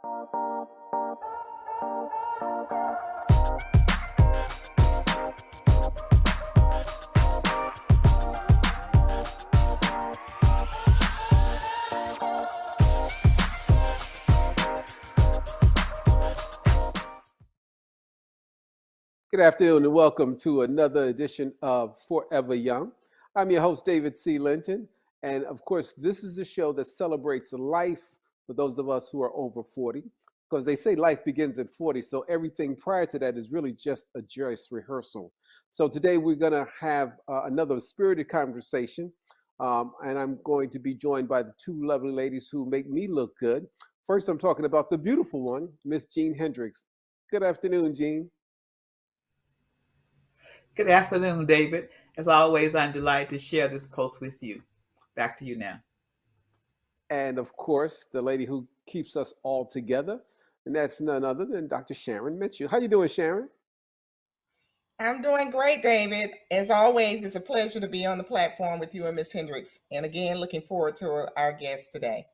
Good afternoon and welcome to another edition of Forever Young. I'm your host, David C. Linton. And of course, this is the show that celebrates life for those of us who are over 40, because they say life begins at 40. So everything prior to that is really just a dress rehearsal. So today we're going to have another spirited conversation. And I'm going to be joined by the two lovely ladies who make me look good. First, I'm talking about the beautiful one, Miss Jean Hendricks. Good afternoon, Jean. Good afternoon, David. As always, I'm delighted to share this post with you. Back to you now. And of course, the lady who keeps us all together, and that's none other than Dr. Sharon Mitchell. How you doing, Sharon? I'm doing great, David. As always, it's a pleasure to be on the platform with you and Miss Hendricks. And again, looking forward to our guest today.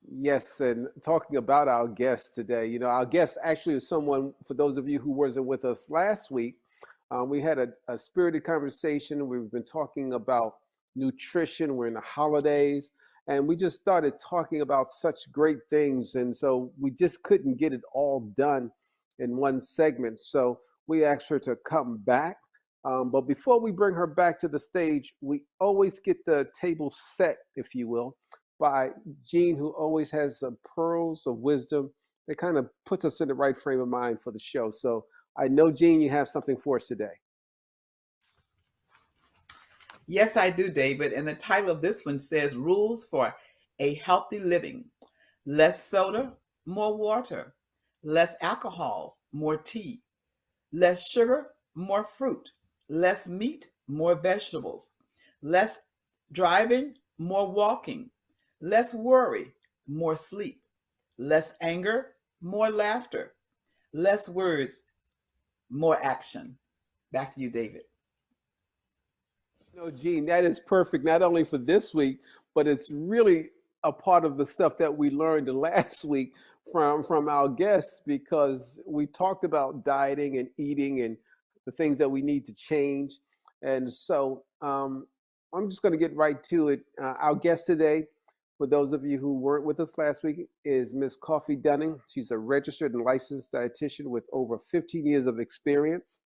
Yes, and talking about our guest today, our guest actually is someone, for those of you who wasn't with us last week, we had a spirited conversation. We've been talking about nutrition. We're in the holidays, and we just started talking about such great things. And so we just couldn't get it all done in one segment. So we asked her to come back. But before we bring her back to the stage, we always get the table set, if you will, by Jean, who always has some pearls of wisdom that kind of puts us in the right frame of mind for the show. So I know, Jean, you have something for us today. Yes, I do, David. And the title of this one says Rules for a Healthy Living. Less soda, more water. Less alcohol, more tea. Less sugar, more fruit. Less meat, more vegetables. Less driving, more walking. Less worry, more sleep. Less anger, more laughter. Less words, more action. Back to you, David. No, Gene, that is perfect, not only for this week, but it's really a part of the stuff that we learned last week from our guests, because we talked about dieting and eating and the things that we need to change. And so I'm just going to get right to it. Our guest today, for those of you who weren't with us last week, is Miss Coffee Dunning. She's a registered and licensed dietitian with over 15 years of experience.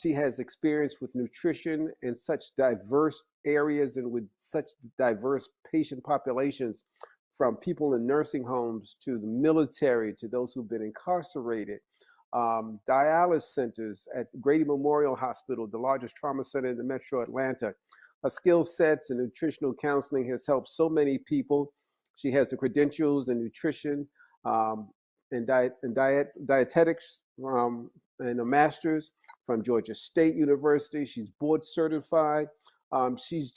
She has experience with nutrition in such diverse areas and with such diverse patient populations, from people in nursing homes to the military to those who've been incarcerated, dialysis centers at Grady Memorial Hospital, the largest trauma center in the metro Atlanta. Her skill sets and nutritional counseling has helped so many people. She has the credentials in nutrition and dietetics and a master's from Georgia State University. She's board certified. She's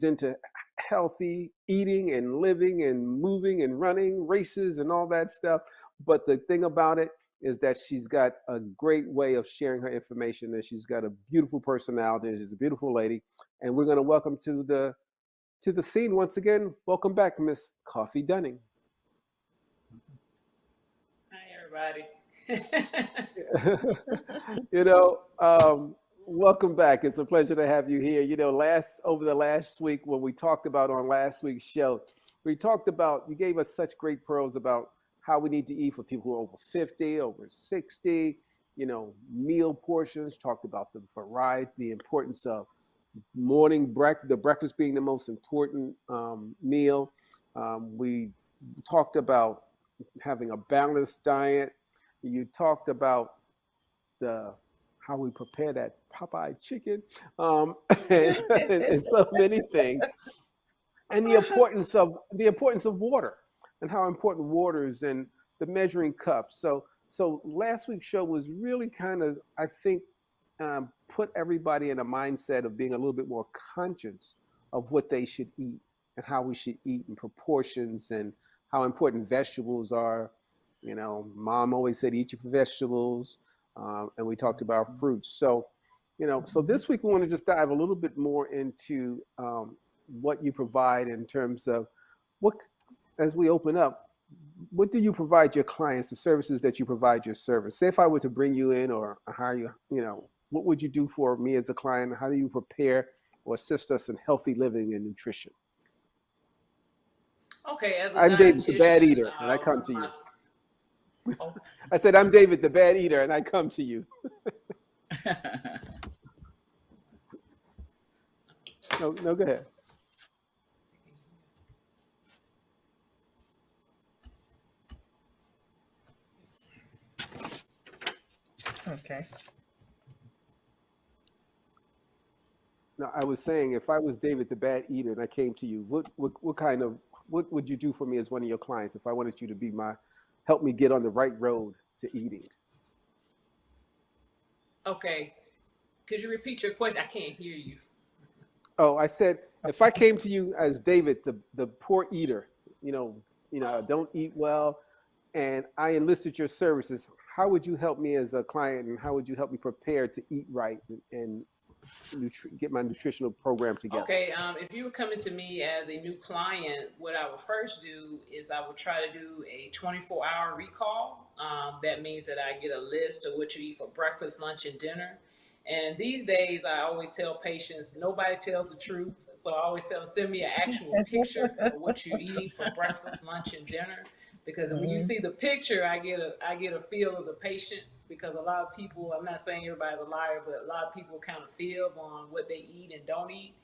into healthy eating and living and moving and running races and all that stuff. But the thing about it is that she's got a great way of sharing her information, and she's got a beautiful personality, and she's a beautiful lady. And we're going to welcome to the scene once again. Welcome back, Miss Coffee Dunning. Hi, everybody. Welcome back. It's a pleasure to have you here. Over the last week, when we talked about on last week's show, we talked about, you gave us such great pearls about how we need to eat for people who are over 50, over 60, meal portions, talked about the variety, the importance of morning breakfast, the breakfast being the most important meal. We talked about having a balanced diet. You talked about how we prepare that Popeye chicken, and so many things, and the importance of water, and how important water is, and the measuring cups. So last week's show was really kind of, I think, put everybody in a mindset of being a little bit more conscious of what they should eat and how we should eat in proportions, and how important vegetables are. Mom always said, eat your vegetables. And we talked about fruits. So this week we want to just dive a little bit more into what you provide in terms of as we open up, what do you provide your clients, the services that you provide your service? Say if I were to bring you in or hire you, what would you do for me as a client? How do you prepare or assist us in healthy living and nutrition? Okay, as a I'm David, the bad dietitian, eater, and I come one of to my you. oh, I said, I'm David, the bad eater, and I come to you. No, go ahead. Okay. No, I was saying, if I was David, the bad eater, and I came to you, what would you do for me as one of your clients if I wanted you to be help me get on the right road to eating? okay. Could you repeat your question? I can't hear you. Oh, I said, if I came to you as David, the poor eater, don't eat well, and I enlisted your services, how would you help me as a client, and how would you help me prepare to eat right and get my nutritional program together? Okay, if you were coming to me as a new client, what I would first do is I would try to do a 24-hour recall. That means that I get a list of what you eat for breakfast, lunch, and dinner. And these days, I always tell patients, nobody tells the truth. So I always tell them, send me an actual picture of what you're eating for breakfast, lunch, and dinner. Because when you see the picture, I get a feel of the patient. Because a lot of people, I'm not saying everybody's a liar, but a lot of people kind of feel on what they eat and don't eat.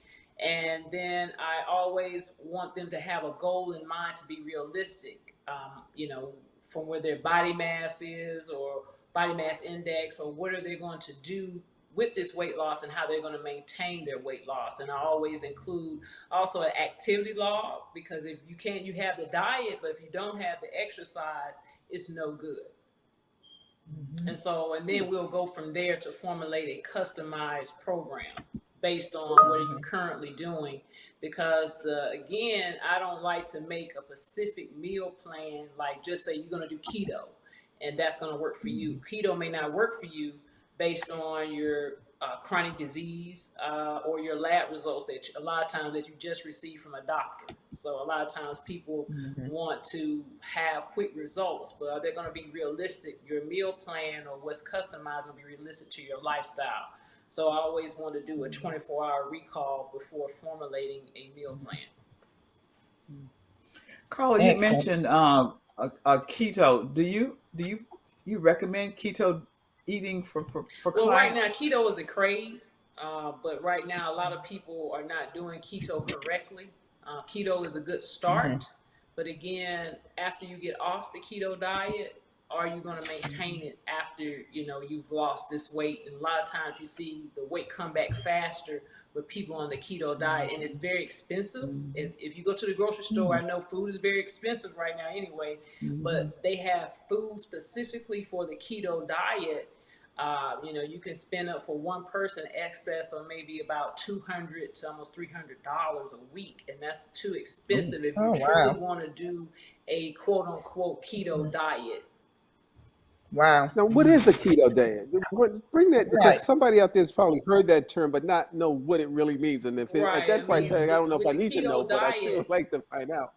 And then I always want them to have a goal in mind to be realistic, from where their body mass is or body mass index, or what are they going to do with this weight loss and how they're going to maintain their weight loss. And I always include also an activity log, because if you can't, you have the diet, but if you don't have the exercise, it's no good. And then we'll go from there to formulate a customized program based on what are you currently doing. Because I don't like to make a specific meal plan, like just say you're going to do keto and that's going to work for you. Keto may not work for you based on your chronic disease or your lab results that a lot of times that you just received from a doctor. So a lot of times people want to have quick results, but are they going to be realistic? Your meal plan or what's customized will be realistic to your lifestyle. So I always want to do a 24-hour recall before formulating a meal plan. Carla, you mentioned a keto. Do you recommend keto eating for Well, right now clients? keto is a craze, but right now a lot of people are not doing keto correctly. Keto is a good start, but again, after you get off the keto diet, are you going to maintain it after you've lost this weight? And a lot of times you see the weight come back faster with people on the keto diet, and it's very expensive. If you go to the grocery store, I know food is very expensive right now anyway, but they have food specifically for the keto diet. You can spend up for one person excess of maybe about $200 to almost $300 a week, and that's too expensive if you truly want to do a quote unquote keto diet. Wow. Now, what is a keto diet? Bring that, because somebody out there has probably heard that term, but not know what it really means. And if at that price tag, I don't know if I need to know, but I still would like to find out.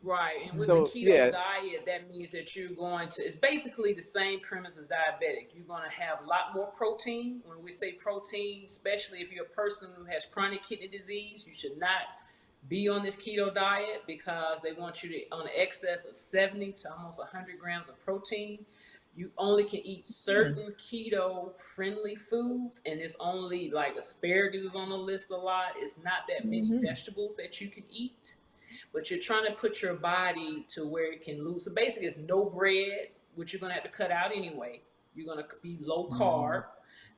Right, and with the keto diet, that means that you're going to, it's basically the same premise as diabetic. You're going to have a lot more protein. When we say protein, especially if you're a person who has chronic kidney disease, you should not be on this keto diet because they want you to on an excess of 70 to almost 100 grams of protein. You only can eat certain keto-friendly foods, and it's only like asparagus is on the list a lot. It's not that many vegetables that you can eat. But you're trying to put your body to where it can lose. So basically, it's no bread, which you're going to have to cut out anyway. You're going to be low carb,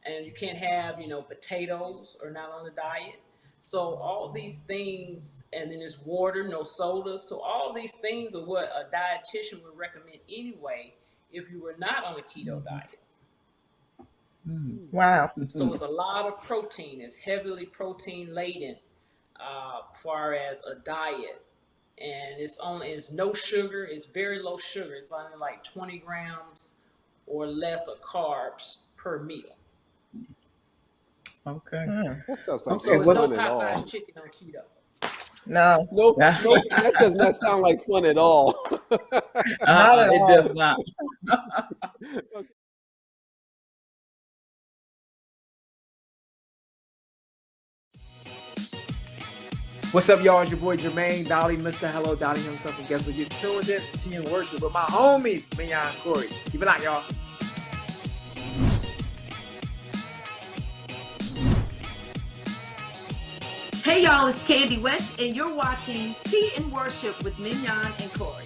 and you can't have, potatoes or not on the diet. So all these things, and then there's water, no soda. So all these things are what a dietitian would recommend anyway if you were not on a keto diet. Wow. So it's a lot of protein. It's heavily protein laden far as a diet. And it's no sugar. It's very low sugar. It's only like 20 grams or less of carbs per meal. Okay. That sounds like So it's no Popeye's chicken on keto. No, Nope, nope, that does not sound like fun at all. not at It all. does not. What's up, y'all? It's your boy Jermaine Dolly, Mr. Hello Dolly himself, and guess what? You're tuned in to Tea and Worship with my homies, Mignon and Corey. Keep it out, y'all. Hey y'all, it's Candy West, and you're watching Tea and Worship with Mignon and Corey.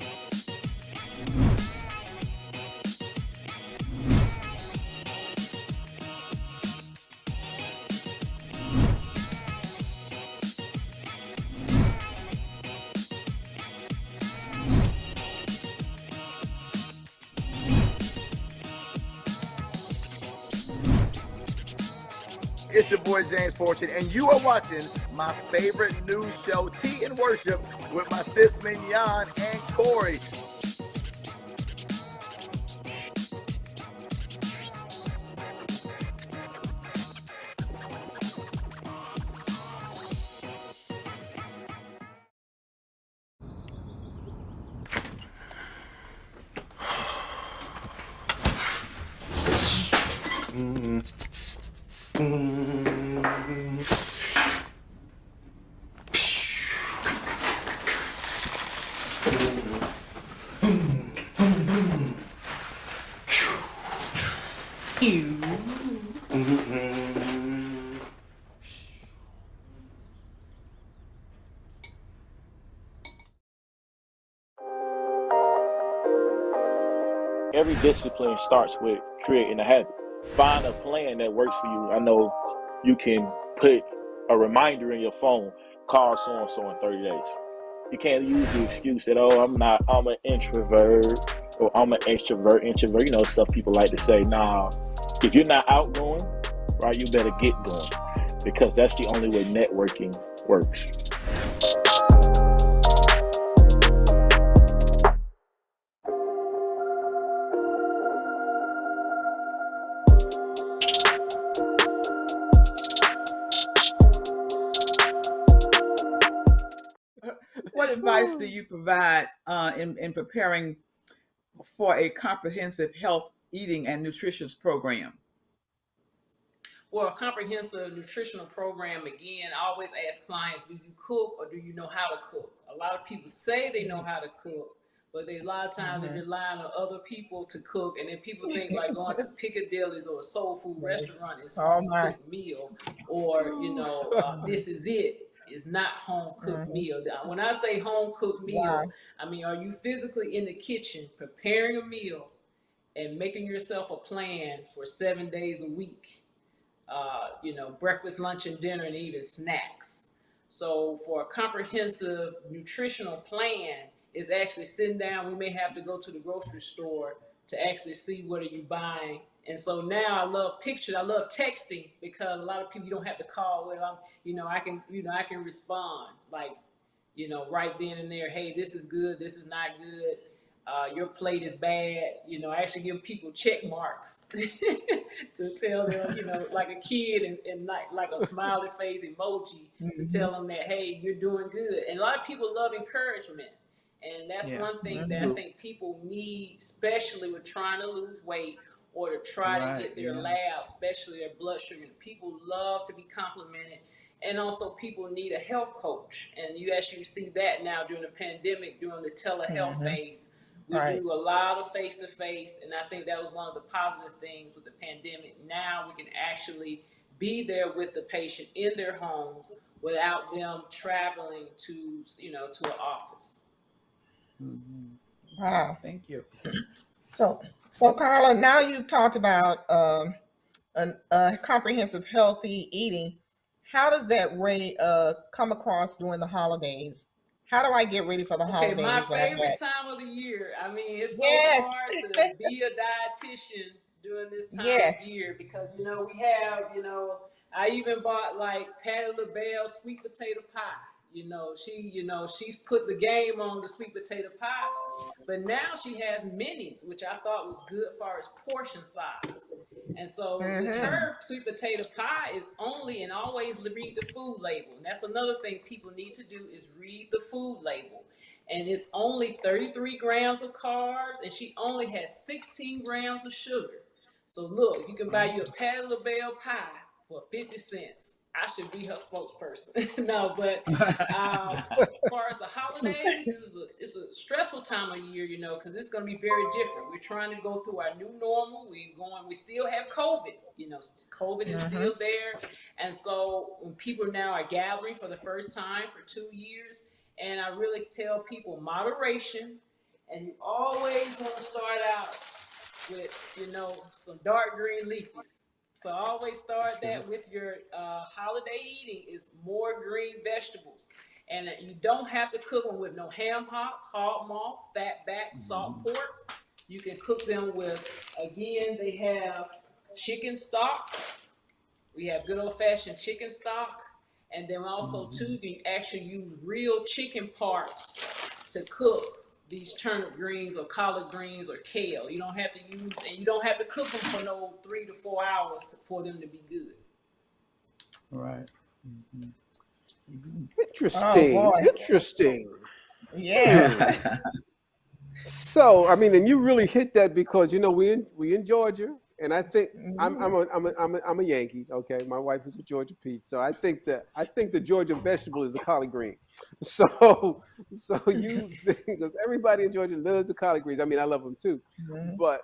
It's your boy James Fortune, and you are watching my favorite news show, Tea and Worship, with my sis Mignon and Corey. Every discipline starts with creating a habit. Find a plan that works for you. I know you can put a reminder in your phone, call so and so in 30 days. You can't use the excuse that, oh, I'm an introvert or I'm an extrovert. You know, stuff people like to say. Nah, if you're not outgoing, right, you better get going, because that's the only way networking works. What advice do you provide in preparing for a comprehensive health, eating, and nutrition program? Well, a comprehensive nutritional program, again, I always ask clients, do you cook or do you know how to cook? A lot of people say they know how to cook, but a lot of times they're relying on other people to cook. And then people think like going to Piccadilly's or a soul food restaurant is home cooked meal, or, this is it. It's not home cooked meal. When I say home cooked meal, I mean, are you physically in the kitchen preparing a meal and making yourself a plan for 7 days a week? Breakfast, lunch, and dinner, and even snacks. So for a comprehensive nutritional plan, is actually sitting down. We may have to go to the grocery store to actually see what are you buying. And so now I love pictures. I love texting, because a lot of people, you don't have to call. Well, I can respond right then and there. Hey, this is good. This is not good. Your plate is bad. I actually give people check marks to tell them, like a kid, and like a smiley face emoji to tell them that, hey, you're doing good. And a lot of people love encouragement. And that's one thing that I think people need, especially with trying to lose weight or to try to get their lab, especially their blood sugar. People love to be complimented. And also people need a health coach. And you actually see that now during the pandemic, during the telehealth phase. We do a lot of face-to-face, and I think that was one of the positive things with the pandemic. Now we can actually be there with the patient in their homes without them traveling to an office. Wow. Thank you. So Carla, now you talked about a comprehensive healthy eating. How does that way come across during the holidays? How do I get ready for the holidays? My favorite time of the year. I mean, it's so hard to be a dietitian during this time of year, because we have I even bought like Patti LaBelle sweet potato pie. She's put the game on the sweet potato pie, but now she has minis, which I thought was good for its portion size. And so with her sweet potato pie is only, and always read the food label. And that's another thing people need to do is read the food label. And it's only 33 grams of carbs, and she only has 16 grams of sugar. So look, you can buy you a Patti LaBelle pie for 50 cents. I should be her spokesperson. No, but as far as the holidays, it's a stressful time of year, because it's going to be very different. We're trying to go through our new normal. We still have COVID. COVID is still there. And so when people now are gathering for the first time for 2 years, and I really tell people moderation, and you always want to start out with, some dark green leafies. So I always start that with your holiday eating is more green vegetables. And you don't have to cook them with no ham hock, hog maw, fat back, salt pork. You can cook them with, again, they have chicken stock. We have good old-fashioned chicken stock. And then also, too, you can actually use real chicken parts to cook these turnip greens or collard greens or kale. You don't have to cook them for no 3 to 4 hours for them to be good. Right. Interesting. Yes. So, I mean, and you really hit that because we in Georgia, and I think I'm a Yankee. Okay, my wife is a Georgia peach, so I think the Georgia vegetable is a collard green. So you because everybody in Georgia loves the collard greens. I mean, I love them too. But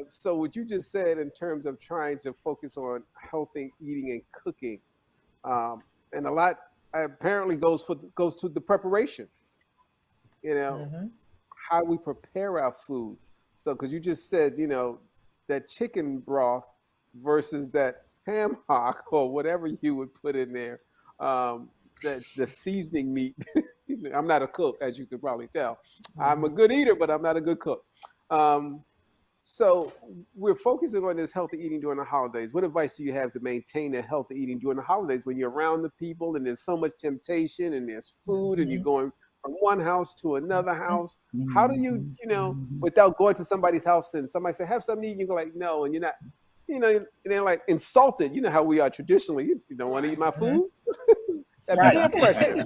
so what you just said in terms of trying to focus on healthy eating and cooking, and a lot apparently goes to the preparation. How we prepare our food. So, because you just said, that chicken broth versus that ham hock or whatever you would put in there, that the seasoning meat. I'm not a cook, as you could probably tell. I'm a good eater, but I'm not a good cook. So we're focusing on this healthy eating during the holidays. What advice do you have to maintain a healthy eating during the holidays when you're around the people and there's so much temptation and there's food and you're going from one house to another house? How do you, without going to somebody's house and somebody say, have something to eat, you go like, no, and you're not, and they're like insulted. You know how we are traditionally. You don't want to eat my food? That's peer pressure.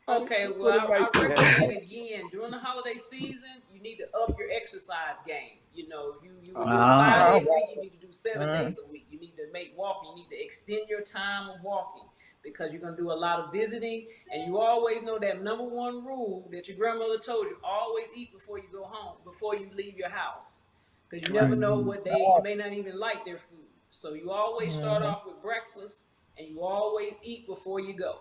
Okay, well, I recommend again, during the holiday season, you need to up your exercise game. You do 5 days a week, you need to do 7 days a week. You need to make walking, you need to extend your time of walking, because you're going to do a lot of visiting, and you always know that number one rule that your grandmother told you: always eat before you go home, before you leave your house, because you never know what you may not even like their food. So you always start off with breakfast, and you always eat before you go.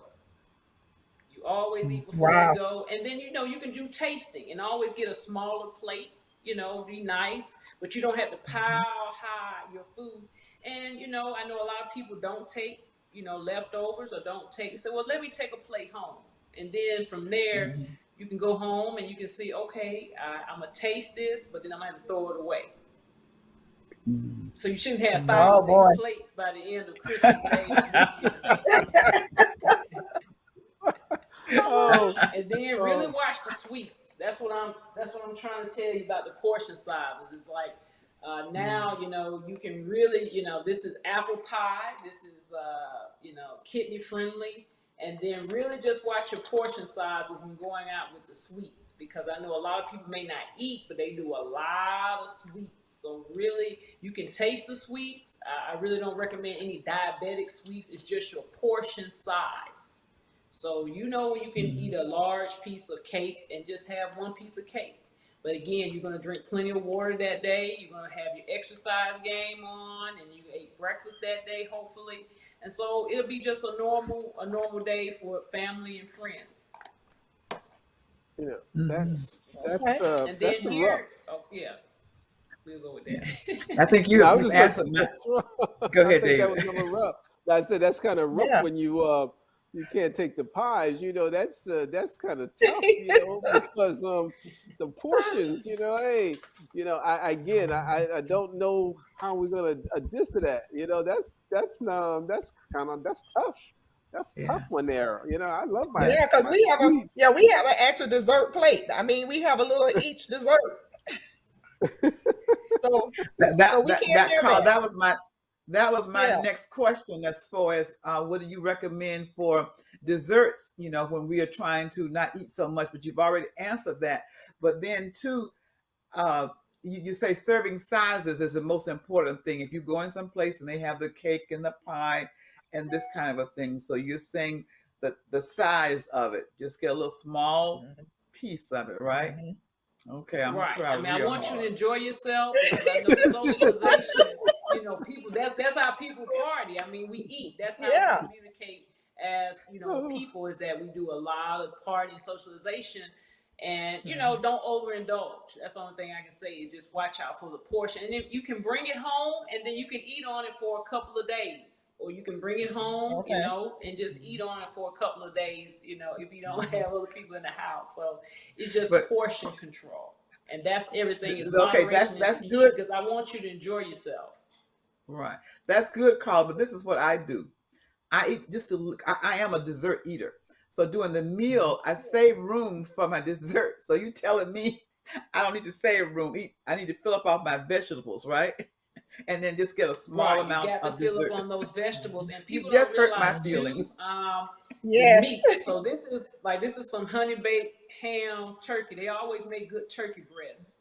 You always eat before you go, and then you can do tasting and always get a smaller plate. Be nice, but you don't have to pile high your food. And I know a lot of people don't take leftovers or don't take. So, well, let me take a plate home. And then from there, you can go home and you can see, okay, I'm going to taste this, but then I'm going to have to throw it away. So you shouldn't have 5 or 6 plates by the end of Christmas Day. And then really watch the sweets. That's what I'm trying to tell you about the portion sizes. It's like, now, you can really, this is apple pie. This is, kidney friendly. And then really just watch your portion sizes when going out with the sweets, because I know a lot of people may not eat, but they do a lot of sweets. So really, you can taste the sweets. I really don't recommend any diabetic sweets. It's just your portion size. So when you can eat a large piece of cake and just have one piece of cake. But again, you're going to drink plenty of water that day. You're going to have your exercise game on, and you ate breakfast that day, hopefully. And so it'll be just a normal day for family and friends. That's and then here, rough. Oh yeah, we'll go with that. I think you. I was just asked gonna say, Go ahead, I think David. that was kind of rough. I said that's kind of rough when you can't take the pies. That's kind of tough. Because the portions. I don't know how we're gonna adjust to that. That's tough. That's a Yeah. tough one there. I love my Yeah. Yeah, because my we have sweets. we have an actual dessert plate. I mean, we have a little each dessert. So That so that we that can't that hear Carl, that. that was my Yeah. next question. As far as what do you recommend for desserts? When we are trying to not eat so much, but you've already answered that. But then too, uh, you say serving sizes is the most important thing. If you go in some place and they have the cake and the pie and this kind of a thing, so you're saying that the size of it, just get a little small Mhm, piece of it, right? mhm. Okay, I'm gonna Right. try I mean, I real want you to hard. enjoy yourself because I know socialization, people that's how people party. I mean, we eat. That's how we Yeah. communicate as, people is that we do a lot of party and socialization and, Mhm. don't overindulge. That's the only thing I can say is just watch out for the portion. And if you can bring it home and then you can eat on it for a couple of days or you can bring it home, Okay. and just eat on it for a couple of days, if you don't Mhm. have other people in the house. So it's just But portion control. And that's everything is okay, that's moderation is that's the key good. because I want you to enjoy yourself. Right. That's good, Carl. But this is what I do. I eat just to look. I am a dessert eater. So during the Mhm. meal, I save room for my dessert. So you telling me I don't need to save room. I need to fill up all my vegetables, right? And then just get a small Right. You amount got to of fill up dessert. on those vegetables. Mhm. And You people don't just hurt my realize Mhm. too, feelings. the Yes. meat. So this is some honey baked ham turkey. They always make good turkey breasts.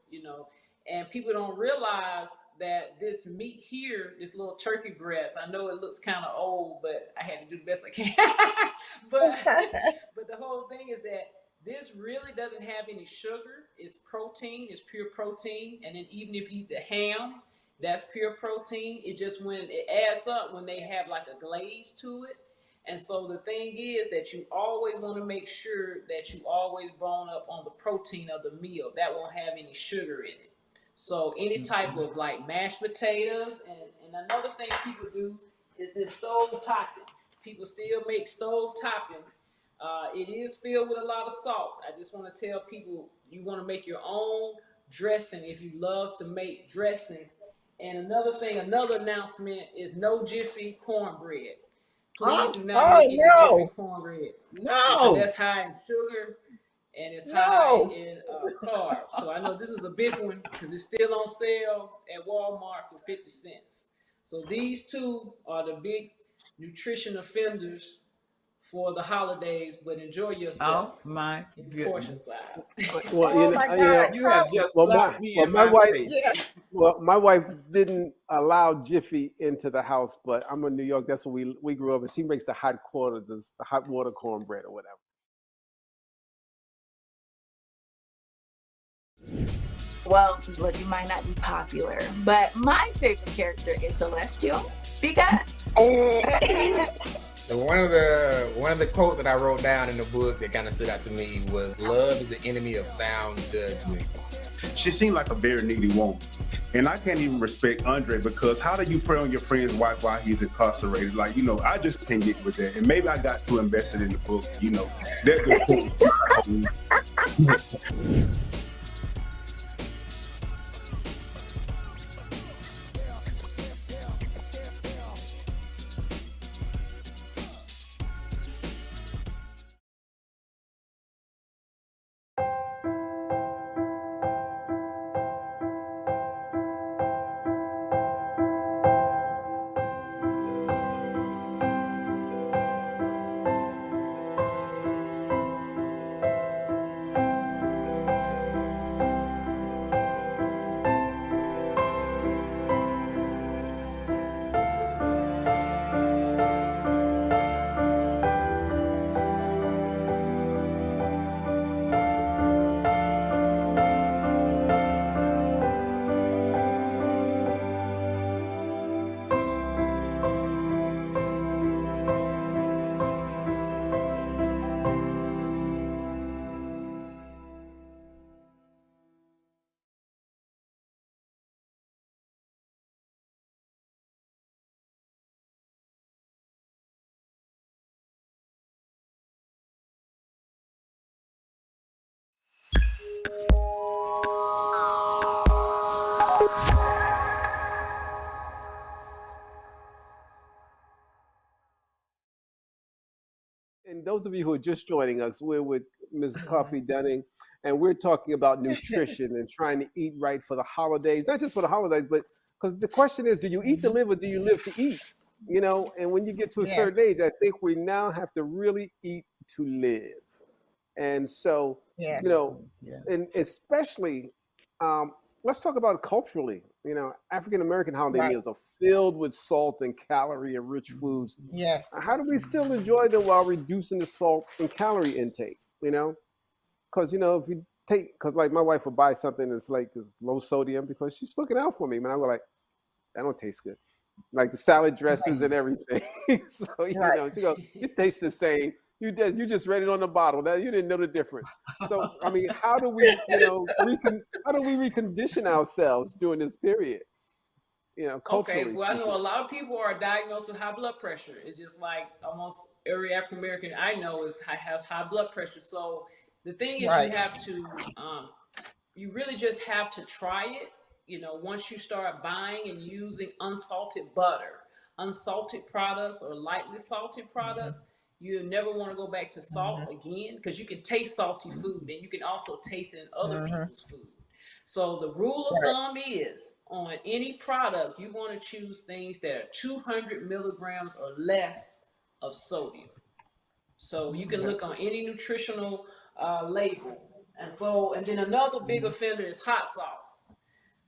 And people don't realize that this meat here, this little turkey breast, I know it looks kind of old, but I had to do the best I can. but but the whole thing is that this really doesn't have any sugar. It's protein, it's pure protein. And then even if you eat the ham, that's pure protein. It just when it adds up when they have like a glaze to it. And so the thing is that you always want to make sure that you always bone up on the protein of the meal. That won't have any sugar in it. So any type Mhm. of like mashed potatoes and another thing people do is this stove topping. People still make stove topping. It is filled with a lot of salt. I just want to tell people you want to make your own dressing if you love to make dressing. And another thing, another announcement is no Jiffy cornbread. Please Huh? do not Oh make any Jiffy no. cornbread because No. that's high in sugar and it's high No. in carbs. So I know this is a big one because it's still on sale at Walmart for 50 cents. So these two are the big nutrition offenders for the holidays, but enjoy yourself Oh my in portion goodness. size. Well, Oh my God. You have Carl. just well, slapped me well, in my my wife, Yeah. face. my wife didn't allow Jiffy into the house, but I'm in New York. That's where we grew up, and she makes the hot quarters, the hot water cornbread or whatever. Well, look, it might not be popular, but my favorite character is Celestial because So one of the quotes that I wrote down in the book that kind of stood out to me was "Love is the enemy of sound judgment." She seemed like a very needy woman. And I can't even respect Andre because how do you prey on your friend's wife while he's incarcerated? Like, I just can't get with that. And maybe I got too invested in the book, That's the point. those of you who are just joining us, we're with Ms. Coffee Dunning, and we're talking about nutrition and trying to eat right for the holidays, not just for the holidays, but because the question is, do you eat to live or do you live to eat? You know, and when you get to a certain age, I think we now have to really eat to live. And so, Yes. you know, Yes. and especially, let's talk about it culturally. You know, African American holiday Right. meals are filled with salt and calorie and rich foods. Yes. How do we still enjoy them while reducing the salt and calorie intake? You know, because you know if you take, because like my wife will buy something that's like low sodium because she's looking out for me, man. I go like, that don't taste good, like the salad dressings and everything. So you Right. know, she goes, it tastes the same. You just read it on the bottle. That you didn't know the difference. So I mean, how do we, you know, how do we recondition ourselves during this period? You know, culturally. Okay, well, I know speaking. a lot of people are diagnosed with high blood pressure. It's just like almost every African American I know have high blood pressure. So the thing is, Right. you have to, you really just have to try it. You know, once you start buying and using unsalted butter, unsalted products, or lightly salted products, you never want to go back to salt again, because you can taste salty food and you can also taste it in other people's food. So the rule of thumb is, on any product, you want to choose things that are 200 milligrams or less of sodium. So you can look on any nutritional label. And then another big offender is hot sauce.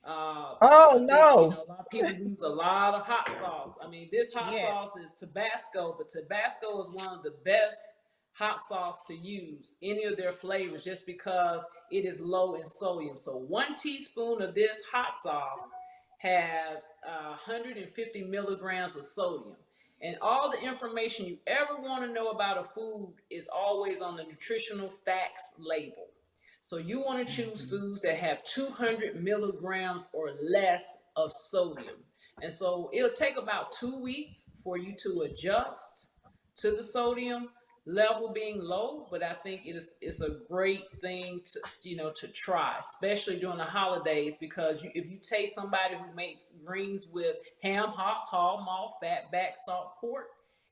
Oh, You no. know, a lot of people use a lot of hot sauce. I mean, this hot Yes. sauce is Tabasco, but Tabasco is one of the best hot sauce to use, any of their flavors, just because it is low in sodium. So 1 teaspoon of this hot sauce has 150 milligrams of sodium. And all the information you ever want to know about a food is always on the nutritional facts label. So you want to choose foods that have 200 milligrams or less of sodium. And so it'll take about 2 weeks for you to adjust to the sodium level being low, but I think it's a great thing to, you know, to try, especially during the holidays, because if you take somebody who makes greens with ham, hog maw, fat back, salt, pork,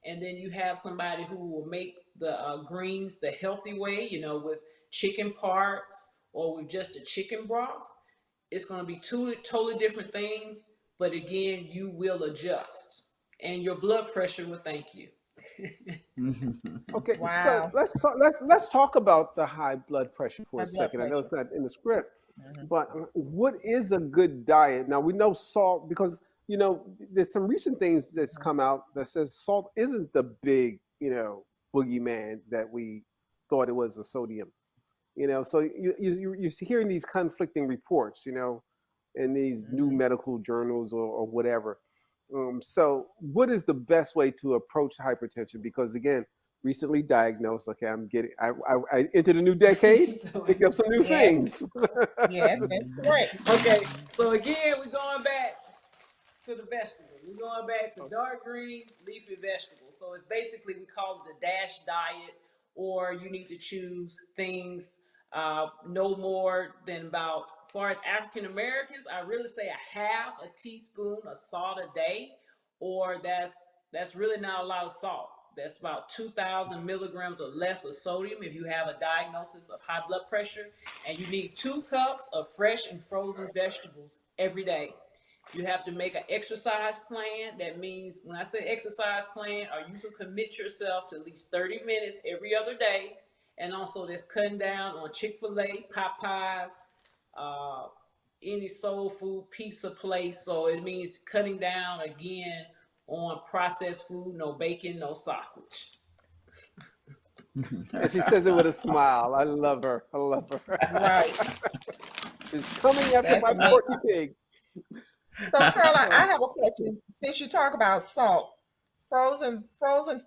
and then you have somebody who will make the greens the healthy way, you know, with chicken parts or with just a chicken broth, it's going to be two totally different things. But again, you will adjust, and your blood pressure will thank you. Okay, Wow. so let's talk about the high blood pressure for High a blood second. I know it's pressure. not in the script, but what is a good diet? Now we know salt, because you know there's some recent things that's come out that says salt isn't the big, you know, boogeyman that we thought it was, a sodium. You know, so you're hearing these conflicting reports, you know, in these new medical journals or whatever. So what is the best way to approach hypertension? Because again, recently diagnosed. Okay, I entered a new decade, picked up some new Yes. things. Yes, that's correct. Okay, so again, we're going back to the vegetables. We're going back to dark green leafy vegetables. So it's basically, we call it the DASH diet, or you need to choose things no more than about, as far as African Americans, I really say a half a teaspoon of salt a day, or that's really not a lot of salt. That's about 2,000 milligrams or less of sodium if you have a diagnosis of high blood pressure. And you need 2 cups of fresh and frozen vegetables every day. You have to make an exercise plan. That means, when I say exercise plan, or you can commit yourself to at least 30 minutes every other day. And also that's cutting down on Chick-fil-A, Popeyes, any soul food, pizza place. So it means cutting down again on processed food, no bacon, no sausage. And she says it with a smile. I love her. I love her. Right. It's coming after That's my amazing. porky pig. So, Carla, I have a question. Since you talk about salt, frozen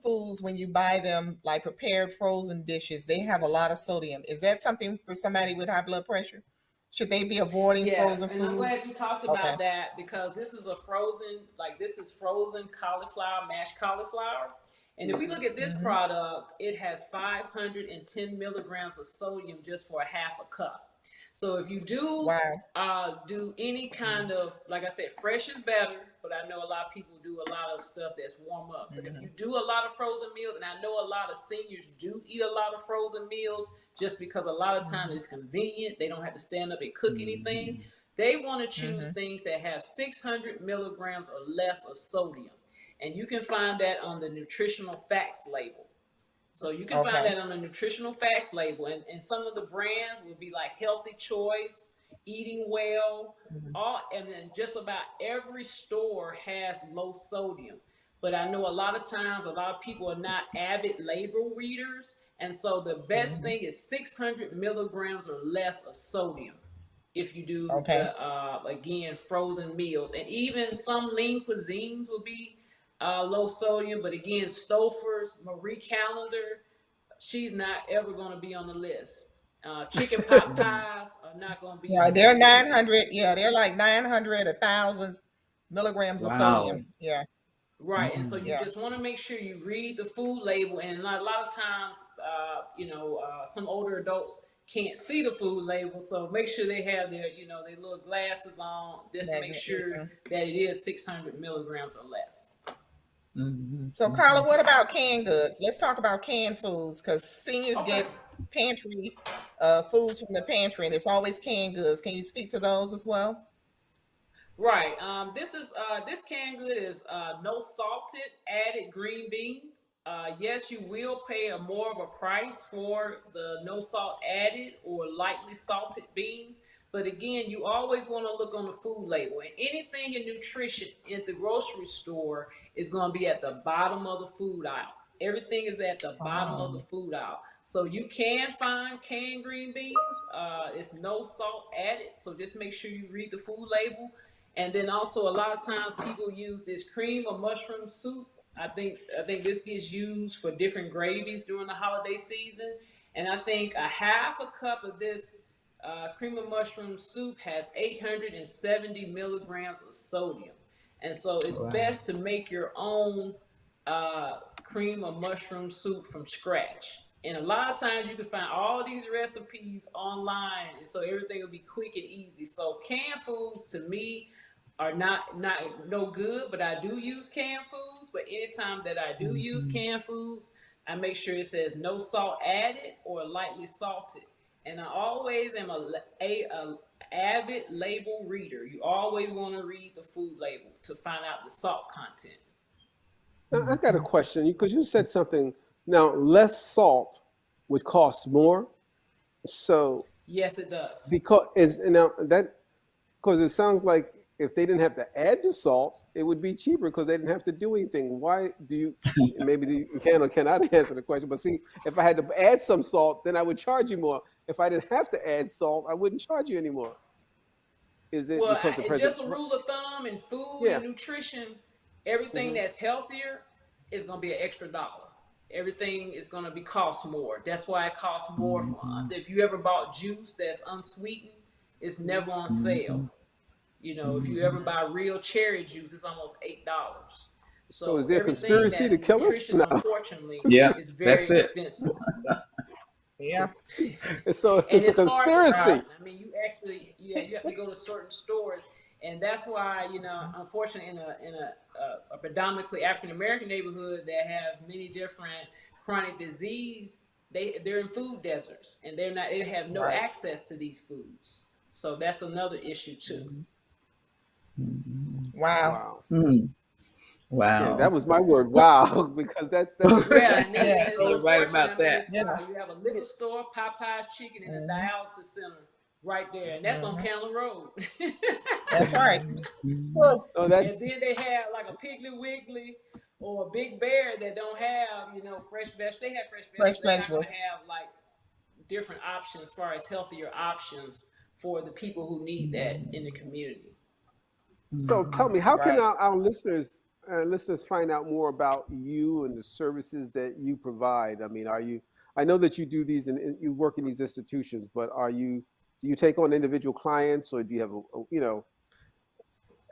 foods, when you buy them, like prepared frozen dishes, they have a lot of sodium. Is that something for somebody with high blood pressure? Should they be avoiding Yes, frozen and I'm glad foods? you talked Okay. about that, because this is frozen cauliflower, mashed cauliflower. And if we look at this product, it has 510 milligrams of sodium just for a half a cup. So if you do do any kind of, like I said, fresh is better, but I know a lot of people do a lot of stuff that's warm up. But if you do a lot of frozen meals, and I know a lot of seniors do eat a lot of frozen meals just because a lot of times it's convenient. They don't have to stand up and cook anything. They want to choose things that have 600 milligrams or less of sodium. And you can find that on the nutritional facts label. So you can find that on the nutritional facts label. And some of the brands will be like Healthy Choice, Eating Well, and then just about every store has low sodium. But I know a lot of times, a lot of people are not avid label readers. And so the best thing is 600 milligrams or less of sodium if you do, again, frozen meals. And even some lean cuisines will be low sodium, but again, Stouffer's, Marie Callender, she's not ever going to be on the list. Chicken pot pies are not going to be. Yeah, they're 900. Yeah, they're like 900, 1,000 milligrams of sodium. Yeah. Right, and so you just want to make sure you read the food label, and a lot of times, some older adults can't see the food label, so make sure they have their, their little glasses on just to make sure that it is 600 milligrams or less. So Carla, what about canned goods? Let's talk about canned foods, because seniors get pantry foods from the pantry, and it's always canned goods. Can you speak to those as well? Right. This canned good is no salted added green beans. Yes, you will pay more of a price for the no salt added or lightly salted beans. But again, you always want to look on the food label, and anything in nutrition in the grocery store is going to be at the bottom of the food aisle. Everything is at the bottom of the food aisle. So you can find canned green beans. It's no salt added. So just make sure you read the food label. And then also a lot of times people use this cream of mushroom soup. I think this gets used for different gravies during the holiday season. And I think a half a cup of this cream of mushroom soup has 870 milligrams of sodium. And so it's best to make your own cream of mushroom soup from scratch. And a lot of times you can find all these recipes online, and so everything will be quick and easy. So canned foods to me are not no good, but I do use canned foods. But anytime that I do use canned foods, I make sure it says no salt added or lightly salted. And I always am a avid label reader. You always want to read the food label to find out the salt content. Now, I got a question, because you said something. Now, less salt would cost more. So yes, it does. Because it sounds like if they didn't have to add the salt, it would be cheaper because they didn't have to do anything. Why do you? Maybe you can or cannot answer the question. But see, if I had to add some salt, then I would charge you more. If I didn't have to add salt, I wouldn't charge you anymore. Is it because the president? Just a rule of thumb in food and nutrition, everything that's healthier is going to be an extra $1. Everything is going to be cost more. That's why it costs more. If you ever bought juice that's unsweetened, it's never on sale. If you ever buy real cherry juice, it's almost $8. So is there a conspiracy to kill us? No. Unfortunately, is very expensive. Yeah. So it's a conspiracy. I mean, you actually, you have to go to certain stores, and that's why, unfortunately, in a predominantly African American neighborhood that have many different chronic disease, they're in food deserts, and they have no access to these foods. So that's another issue too. Wow. Wow. Yeah, that was my word. Wow, because that's right about that. You have a liquor store, Popeye's Chicken, and a dialysis center right there, and that's on Candler Road. That's right. And then they have like a Piggly Wiggly or a Big Bear that don't have, fresh vegetables. They have fresh vegetables. They have like different options as far as healthier options for the people who need that in the community. So tell me, how can our listeners find out more about you and the services that you provide? I mean, I know that you do these and you work in these institutions, but do you take on individual clients, or do you have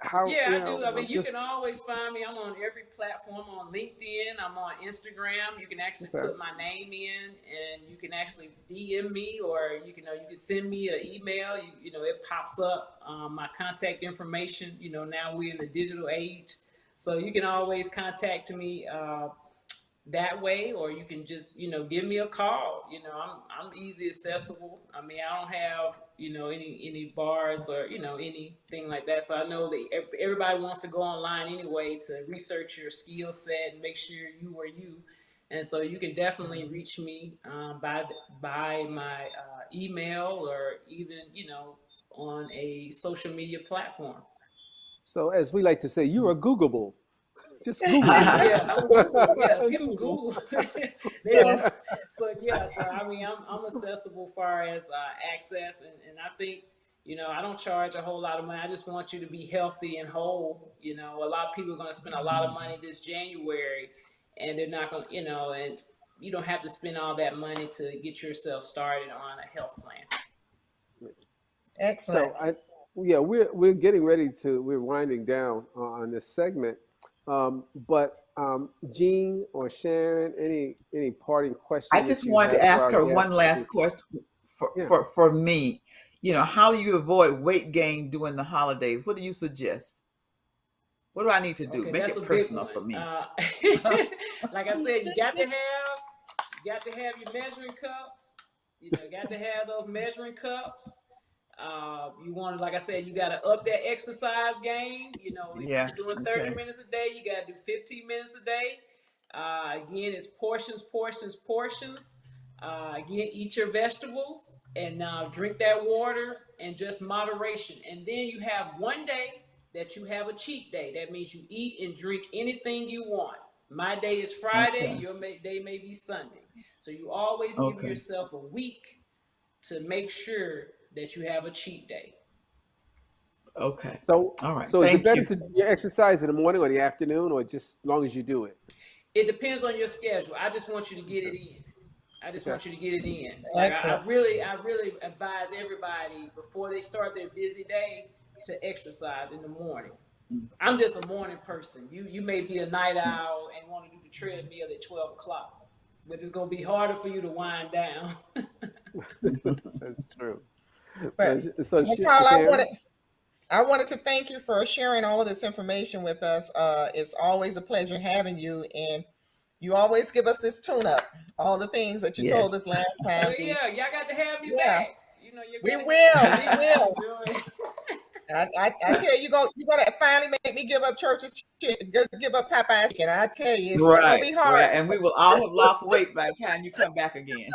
how, Yeah, you I do. know, I mean, you can just always find me. I'm on every platform. I'm on LinkedIn. I'm on Instagram. You can actually okay. put my name in, and you can actually DM me, or you can send me an email. It pops up my contact information. Now we're in the digital age, so you can always contact me that way, or you can just give me a call. I'm easy accessible. I mean, I don't have any bars or anything like that, so I know that everybody wants to go online anyway to research your skill set and make sure you are you. And so you can definitely reach me by my email, or even on a social media platform. So as we like to say, you are Googleable. Just Google me. Yeah, I'm Google. Yeah, people Google. Google. They don't. So yeah, so I mean, I'm accessible far as access, and I think I don't charge a whole lot of money. I just want you to be healthy and whole. A lot of people are going to spend a lot of money this January, and they're not going. And you don't have to spend all that money to get yourself started on a health plan. Excellent. So we're getting ready we're winding down on this segment. But Jean or Sharon, any parting questions? I just wanted to ask her one last question for me. How do you avoid weight gain during the holidays? What do you suggest? What do I need to do? Okay, Make that's it a personal big for one. me. Like I said, you got to have your measuring cups. Got to have those measuring cups. You want to, like I said, you got to up that exercise game. If you're doing 30 minutes a day, you got to do 15 minutes a day. Again, it's portions. Again, eat your vegetables and drink that water, and just moderation. And then you have one day that you have a cheat day. That means you eat and drink anything you want. My day is Friday. Your day may be Sunday. So you always give yourself a week to make sure that you have a cheat day. Okay. So, all right. So is it better to exercise in the morning or the afternoon, or just as long as you do it? It depends on your schedule. I just want you to get it in. Like, I really advise everybody before they start their busy day to exercise in the morning. I'm just a morning person. You may be a night owl and want to do the treadmill at 12 o'clock, but it's going to be harder for you to wind down. That's true. But, so Carl, I wanted to thank you for sharing all of this information with us. It's always a pleasure having you, and you always give us this tune-up, all the things that you told us last time. Well, yeah, y'all got to have me back. We will. I tell you, you're gonna finally make me give up Church's chicken, give up Popeye's chicken. I tell you, it's gonna be hard. Right, and we will all have lost weight by the time you come back again.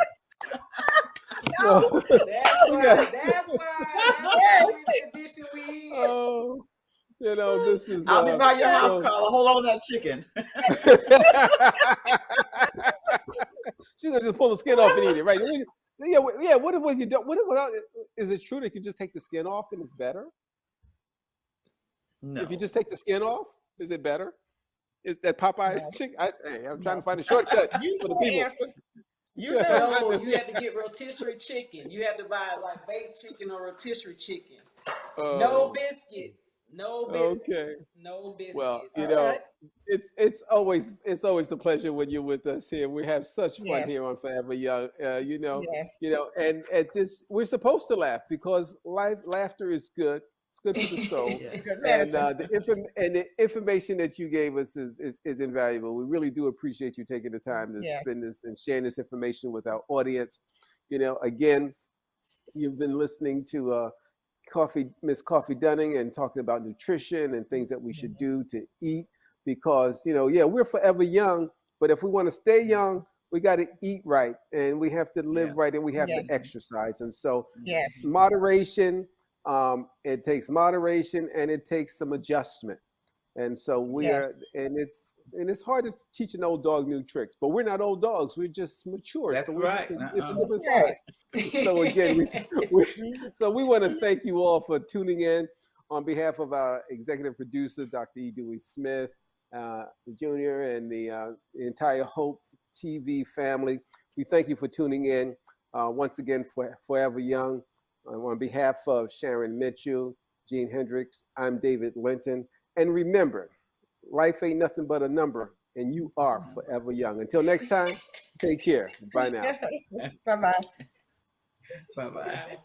No. That's why condition we. Oh, this is. I'll be by your house, Carla. Hold on to that chicken. She's gonna just pull the skin off and eat it, right? Yeah. What was you do? What is it true that you just take the skin off and it's better? No. If you just take the skin off, is it better? Is that Popeye's chicken? I'm trying to find a shortcut for the people. Answer. You have to get rotisserie chicken. You have to buy like baked chicken or rotisserie chicken. No biscuits. No biscuits. Okay. No biscuits. Well, it's always a pleasure when you're with us here. We have such fun here on Forever Young. And at this, we're supposed to laugh because laughter is good. It's good for the soul. And the information that you gave us is invaluable. We really do appreciate you taking the time to spend this and sharing this information with our audience. Again, you've been listening to Miss Coffee Dunning, and talking about nutrition and things that we should do to eat, because we're forever young, but if we want to stay young, we got to eat right, and we have to live right, and we have to exercise. And so moderation, it takes moderation, and it takes some adjustment. And so and it's hard to teach an old dog new tricks, but we're not old dogs. We're just mature. That's so right. It's a different side. So again, we want to thank you all for tuning in. On behalf of our executive producer, Dr. E. Dewey Smith, Jr., and the entire Hope TV family, we thank you for tuning in. Once again, for Forever Young, on behalf of Sharon Mitchell, Gene Hendricks. I'm David Linton. And remember, life ain't nothing but a number, and you are forever young. Until next time, take care. Bye now. Bye-bye. Bye-bye.